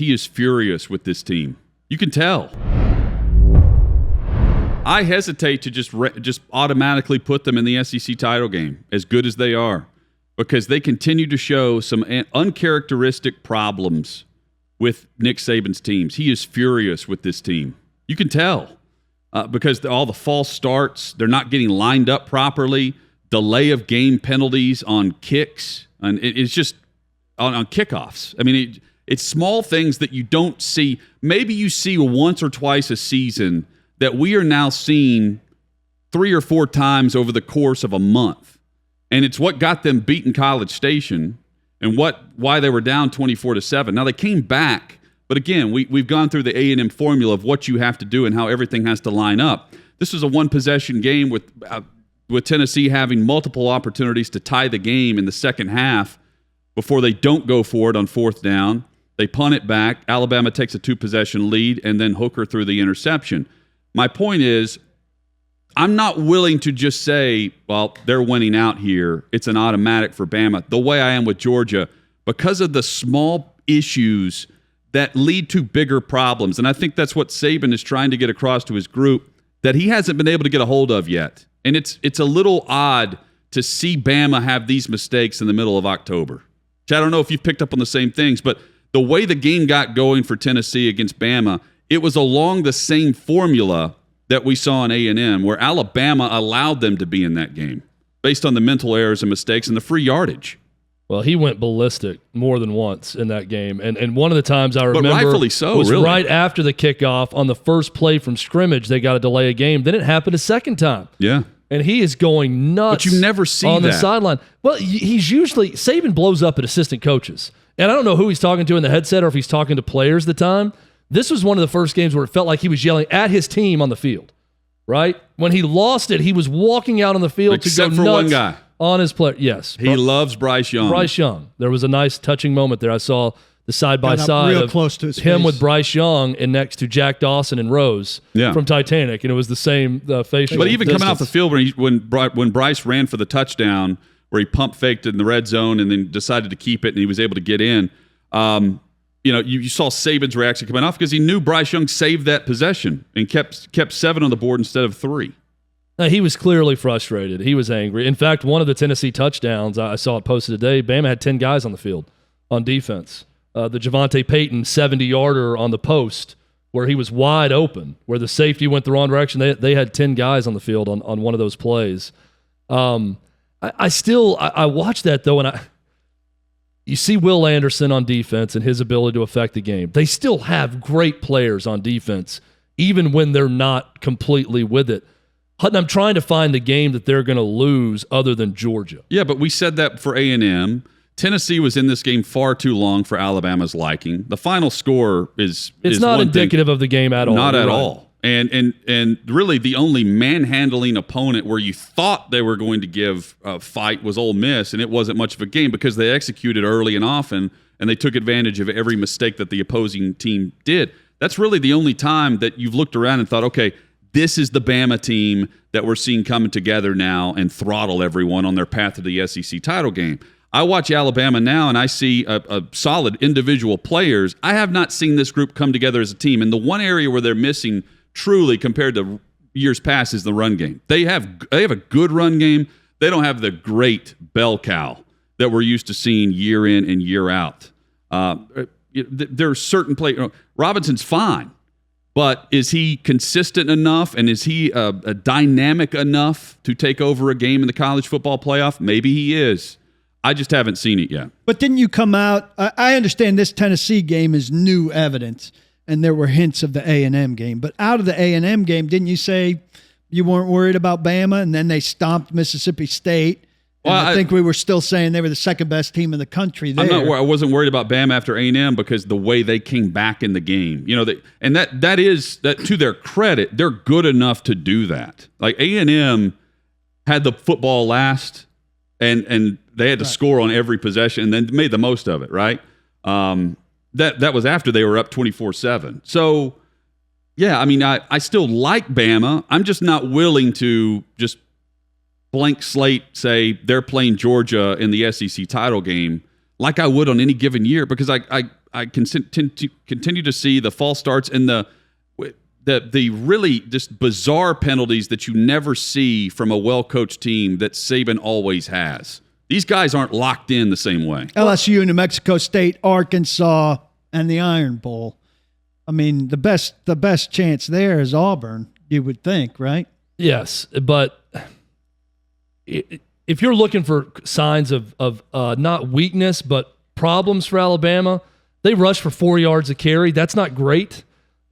he is furious with this team. You can tell. I hesitate to just automatically put them in the SEC title game, as good as they are, because they continue to show some uncharacteristic problems with Nick Saban's teams. He is furious with this team. You can tell because all the false starts, they're not getting lined up properly, delay of game penalties on kicks, and it's just on kickoffs. I mean, it's small things that you don't see. Maybe you see once or twice a season that we are now seeing 3 or 4 times over the course of a month. And it's what got them beaten College Station and why they were down 24-7. Now, they came back, but again, we've gone through the A&M formula of what you have to do and how everything has to line up. This was a one-possession game with Tennessee having multiple opportunities to tie the game in the second half before they don't go for it on 4th down. They punt it back. Alabama takes a 2-possession lead, and then Hooker threw the interception. My point is, I'm not willing to just say, well, they're winning out here. It's an automatic for Bama, the way I am with Georgia, because of the small issues that lead to bigger problems. And I think that's what Saban is trying to get across to his group that he hasn't been able to get a hold of yet. And it's a little odd to see Bama have these mistakes in the middle of October. I don't know if you've picked up on the same things, but the way the game got going for Tennessee against Bama, it was along the same formula that we saw in A&M, where Alabama allowed them to be in that game based on the mental errors and mistakes and the free yardage. Well, he went ballistic more than once in that game. And one of the times I remember rightfully so, was really. Right after the kickoff on the first play from scrimmage, they got to delay a game. Then it happened a second time. Yeah. And he is going nuts. But you never see on that. The sideline. Well, Saban blows up at assistant coaches. And I don't know who he's talking to in the headset or if he's talking to players at the time. This was one of the first games where it felt like he was yelling at his team on the field, right? When he lost it, he was walking out on the field Except to for go nuts one guy. On his player. Yes. He loves Bryce Young. Bryce Young. There was a nice touching moment there. I saw the side-by-side real of close to his him face. with Bryce Young and next to Jack Dawson and Rose from Titanic, and it was the same facial But even distance. coming off the field when Bryce ran for the touchdown, where he pump faked it in the red zone and then decided to keep it and he was able to get in, you saw Saban's reaction coming off because he knew Bryce Young saved that possession and kept 7 on the board instead of 3. Now, he was clearly frustrated. He was angry. In fact, one of the Tennessee touchdowns, I saw it posted today, Bama had 10 guys on the field on defense. The Javonte Payton 70-yarder on the post where he was wide open, where the safety went the wrong direction. They had 10 guys on the field on one of those plays. I watched that, though, and you see Will Anderson on defense and his ability to affect the game. They still have great players on defense, even when they're not completely with it. Hutton, I'm trying to find the game that they're going to lose other than Georgia. Yeah, but we said that for A&M. Tennessee was in this game far too long for Alabama's liking. The final score is not indicative of the game at all. Not at all. And really the only manhandling opponent where you thought they were going to give a fight was Ole Miss, and it wasn't much of a game because they executed early and often, and they took advantage of every mistake that the opposing team did. That's really the only time that you've looked around and thought, okay, this is the Bama team that we're seeing coming together now and throttle everyone on their path to the SEC title game. I watch Alabama now, and I see a solid individual players. I have not seen this group come together as a team. And the one area where they're missing truly compared to years past is the run game. They have a good run game. They don't have the great bell cow that we're used to seeing year in and year out. There are certain players. Robinson's fine. But is he consistent enough, and is he a dynamic enough to take over a game in the college football playoff? Maybe he is. I just haven't seen it yet. But didn't you come out? I understand this Tennessee game is new evidence, and there were hints of the A&M game. But out of the A&M game, didn't you say you weren't worried about Bama, and then they stomped Mississippi State? Well, I think we were still saying they were the second best team in the country there. I wasn't worried about Bama after A&M because the way they came back in the game. That is to their credit, they're good enough to do that. Like A&M had the football last, and they had to score on every possession and then made the most of it, right? That was after they were up 24-7. So, yeah, I mean, I still like Bama. I'm just not willing to just blank slate say they're playing Georgia in the SEC title game like I would on any given year because I I continue to see the false starts and the really just bizarre penalties that you never see from a well-coached team that Saban always has. These guys aren't locked in the same way. LSU, New Mexico State, Arkansas, and the Iron Bowl. I mean, the best chance there is Auburn, you would think, right? Yes, but if you're looking for signs of not weakness but problems for Alabama, they rushed for 4 yards a carry. That's not great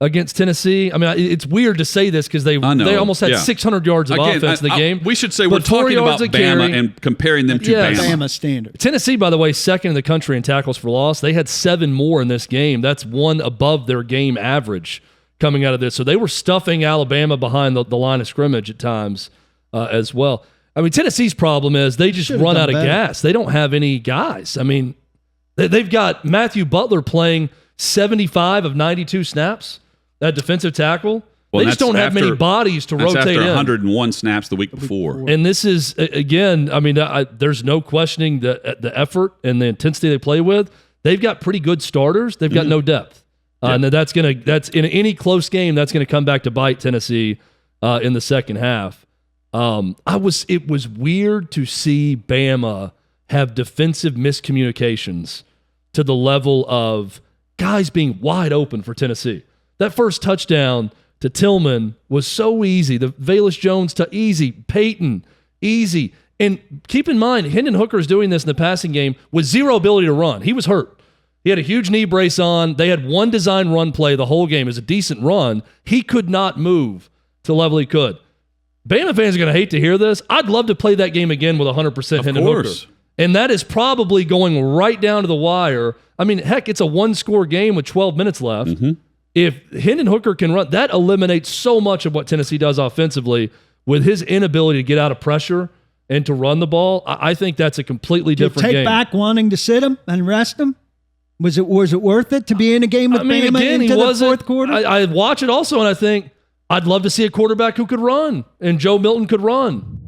against Tennessee. I mean, it's weird to say this because they almost had 600 yards of offense in the game. We should say we're talking about Bama and comparing them to Bama. Bama standard. Tennessee, by the way, second in the country in tackles for loss. They had 7 more in this game. That's one above their game average coming out of this. So they were stuffing Alabama behind the line of scrimmage at times as well. I mean, Tennessee's problem is they just run out of gas. They don't have any guys. I mean, they've got Matthew Butler playing 75 of 92 snaps. That defensive tackle, they just don't have many bodies to rotate after in. 101 snaps the week before. And this is, again, I mean, there's no questioning the effort and the intensity they play with. They've got pretty good starters. They've got no depth. And that's in any close game, that's going to come back to bite Tennessee in the second half. It was weird to see Bama have defensive miscommunications to the level of guys being wide open for Tennessee. That first touchdown to Tillman was so easy. The Velus Jones to easy. Peyton, easy. And keep in mind, Hendon Hooker is doing this in the passing game with zero ability to run. He was hurt. He had a huge knee brace on. They had one design run play the whole game. It was a decent run. He could not move to the level he could. Bama fans are going to hate to hear this. I'd love to play that game again with 100% Hendon Hooker. And that is probably going right down to the wire. I mean, heck, it's a one-score game with 12 minutes left. Mm-hmm. If Hendon Hooker can run, that eliminates so much of what Tennessee does offensively with his inability to get out of pressure and to run the ball. I think that's a completely different game. Take back wanting to sit him and rest him? Was it worth it to be in a game with Bama into the fourth quarter? I watch it also, and I think I'd love to see a quarterback who could run, and Joe Milton could run.